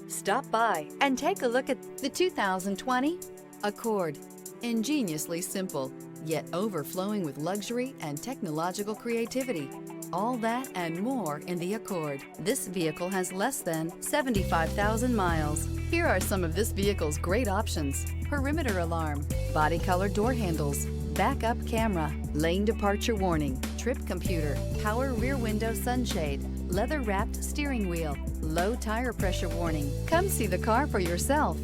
Stop by and take a look at the 2020 Accord. Ingeniously simple, yet overflowing with luxury and technological creativity. All that and more in the Accord. This vehicle has less than 75,000 miles. Here are some of this vehicle's great options: perimeter alarm, body color door handles, backup camera, lane departure warning, trip computer, power rear window sunshade, leather wrapped steering wheel, low tire pressure warning. Come see the car for yourself.